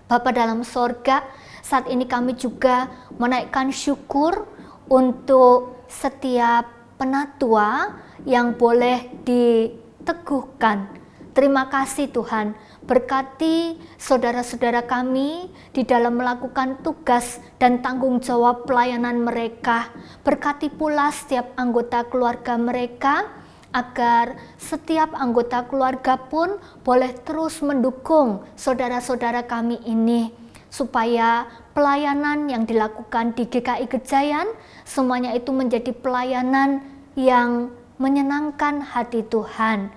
Bapa dalam sorga, saat ini kami juga menaikkan syukur untuk setiap penatua yang boleh diteguhkan. Terima kasih Tuhan, berkati saudara-saudara kami di dalam melakukan tugas dan tanggung jawab pelayanan mereka. Berkati pula setiap anggota keluarga mereka, agar setiap anggota keluarga pun boleh terus mendukung saudara-saudara kami ini, supaya pelayanan yang dilakukan di GKI Gejayan semuanya itu menjadi pelayanan yang menyenangkan hati Tuhan.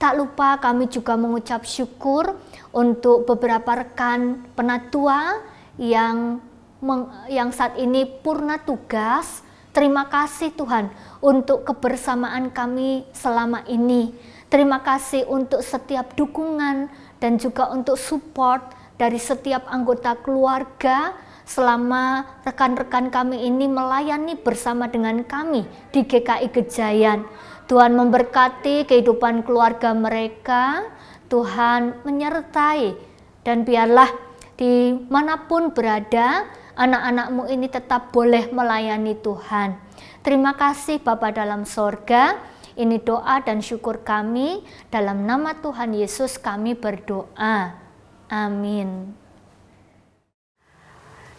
Tak lupa kami juga mengucap syukur untuk beberapa rekan penatua yang saat ini purna tugas. Terima kasih Tuhan untuk kebersamaan kami selama ini. Terima kasih untuk setiap dukungan dan juga untuk support dari setiap anggota keluarga selama rekan-rekan kami ini melayani bersama dengan kami di GKI Gejayan. Tuhan memberkati kehidupan keluarga mereka, Tuhan menyertai, dan biarlah dimanapun berada, anak-anakmu ini tetap boleh melayani Tuhan. Terima kasih Bapa dalam sorga, ini doa dan syukur kami, dalam nama Tuhan Yesus kami berdoa. Amin.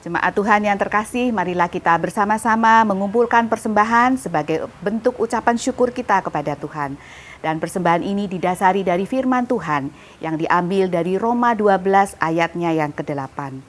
Jemaat Tuhan yang terkasih, marilah kita bersama-sama mengumpulkan persembahan sebagai bentuk ucapan syukur kita kepada Tuhan. Dan persembahan ini didasari dari firman Tuhan yang diambil dari Roma 12 ayatnya yang ke-8.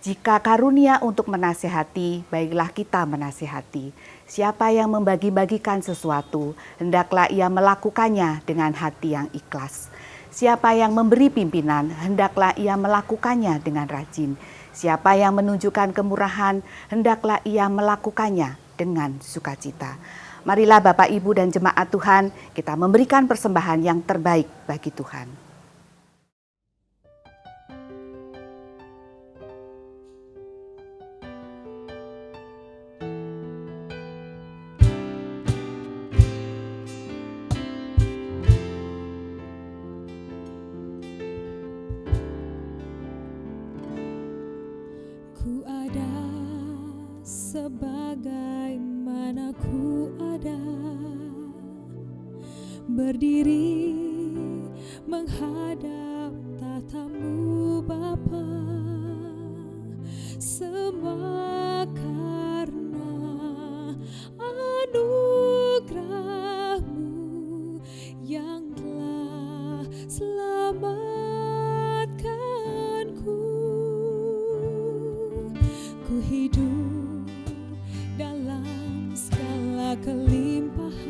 Jika karunia untuk menasihati, baiklah kita menasihati. Siapa yang membagi-bagikan sesuatu, hendaklah ia melakukannya dengan hati yang ikhlas. Siapa yang memberi pimpinan, hendaklah ia melakukannya dengan rajin. Siapa yang menunjukkan kemurahan, hendaklah ia melakukannya dengan sukacita. Marilah Bapak, Ibu, dan jemaat Tuhan, kita memberikan persembahan yang terbaik bagi Tuhan. Ku ada sebagaimana ku ada, berdiri menghadap tatamu Bapa, semua karena anugerah-Mu yang telah selamatkanku. Ku hidup dalam segala kelimpahan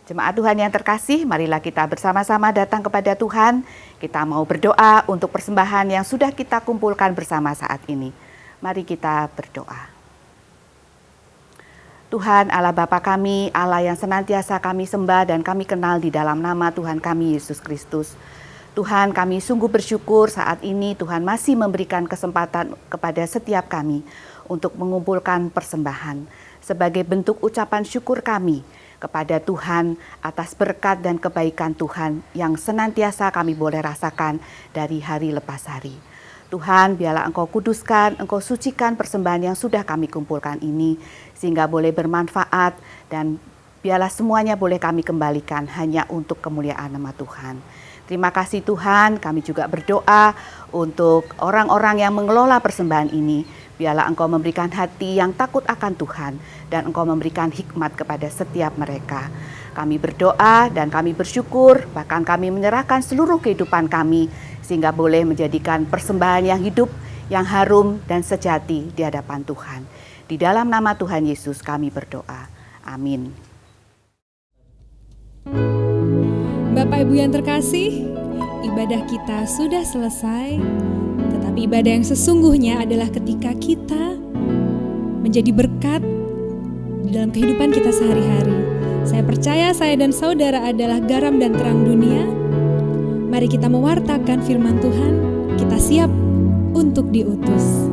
Jemaat Tuhan yang terkasih, marilah kita bersama-sama datang kepada Tuhan. Kita mau berdoa untuk persembahan yang sudah kita kumpulkan bersama saat ini. Mari kita berdoa. Tuhan Allah Bapa kami, Allah yang senantiasa kami sembah dan kami kenal di dalam nama Tuhan kami Yesus Kristus. Tuhan, kami sungguh bersyukur saat ini Tuhan masih memberikan kesempatan kepada setiap kami untuk mengumpulkan persembahan sebagai bentuk ucapan syukur kami kepada Tuhan atas berkat dan kebaikan Tuhan yang senantiasa kami boleh rasakan dari hari lepas hari. Tuhan, biarlah Engkau kuduskan, Engkau sucikan persembahan yang sudah kami kumpulkan ini, sehingga boleh bermanfaat dan biarlah semuanya boleh kami kembalikan hanya untuk kemuliaan nama Tuhan. Terima kasih Tuhan, kami juga berdoa untuk orang-orang yang mengelola persembahan ini. Biarlah Engkau memberikan hati yang takut akan Tuhan dan Engkau memberikan hikmat kepada setiap mereka. Kami berdoa dan kami bersyukur, bahkan kami menyerahkan seluruh kehidupan kami sehingga boleh menjadikan persembahan yang hidup, yang harum dan sejati di hadapan Tuhan. Di dalam nama Tuhan Yesus kami berdoa. Amin. Bapak Ibu yang terkasih, ibadah kita sudah selesai. Tetapi ibadah yang sesungguhnya adalah ketika kita menjadi berkat di dalam kehidupan kita sehari-hari. Saya percaya saya dan saudara adalah garam dan terang dunia. Mari kita mewartakan firman Tuhan, kita siap untuk diutus.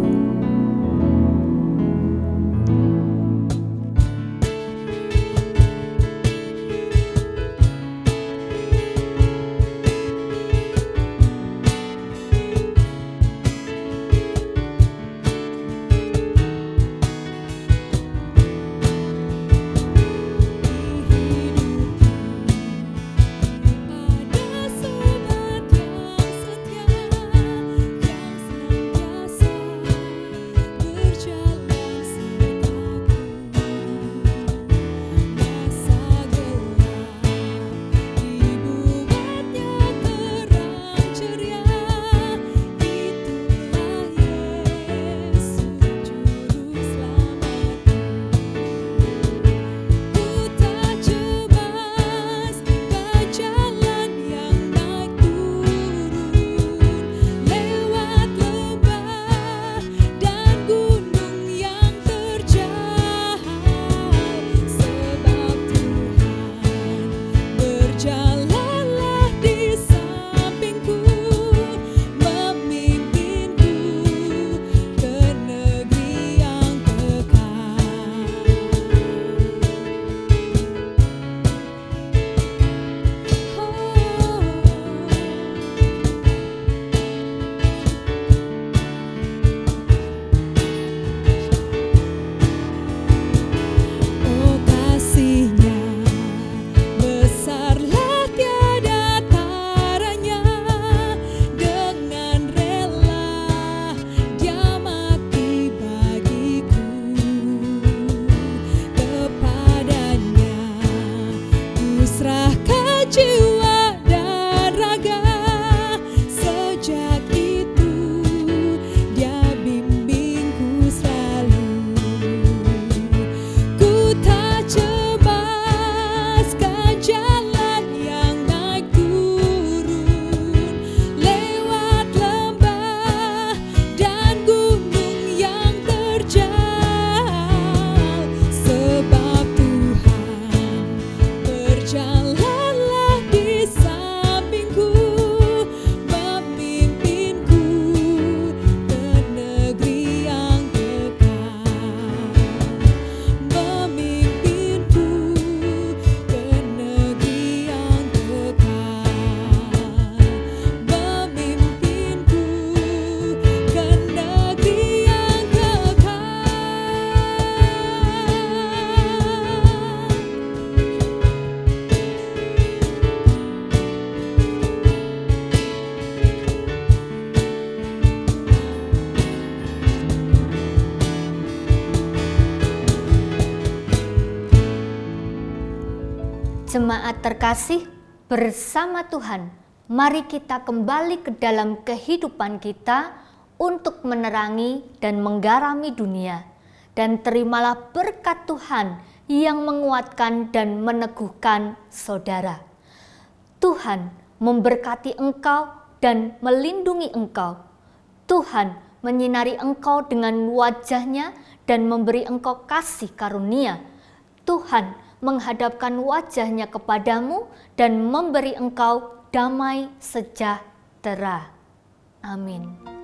Jemaat terkasih, bersama Tuhan, mari kita kembali ke dalam kehidupan kita untuk menerangi dan menggarami dunia. Dan terimalah berkat Tuhan yang menguatkan dan meneguhkan saudara. Tuhan memberkati engkau dan melindungi engkau. Tuhan menyinari engkau dengan wajah-Nya dan memberi engkau kasih karunia. Tuhan menghadapkan wajah-Nya kepadamu dan memberi engkau damai sejahtera. Amin.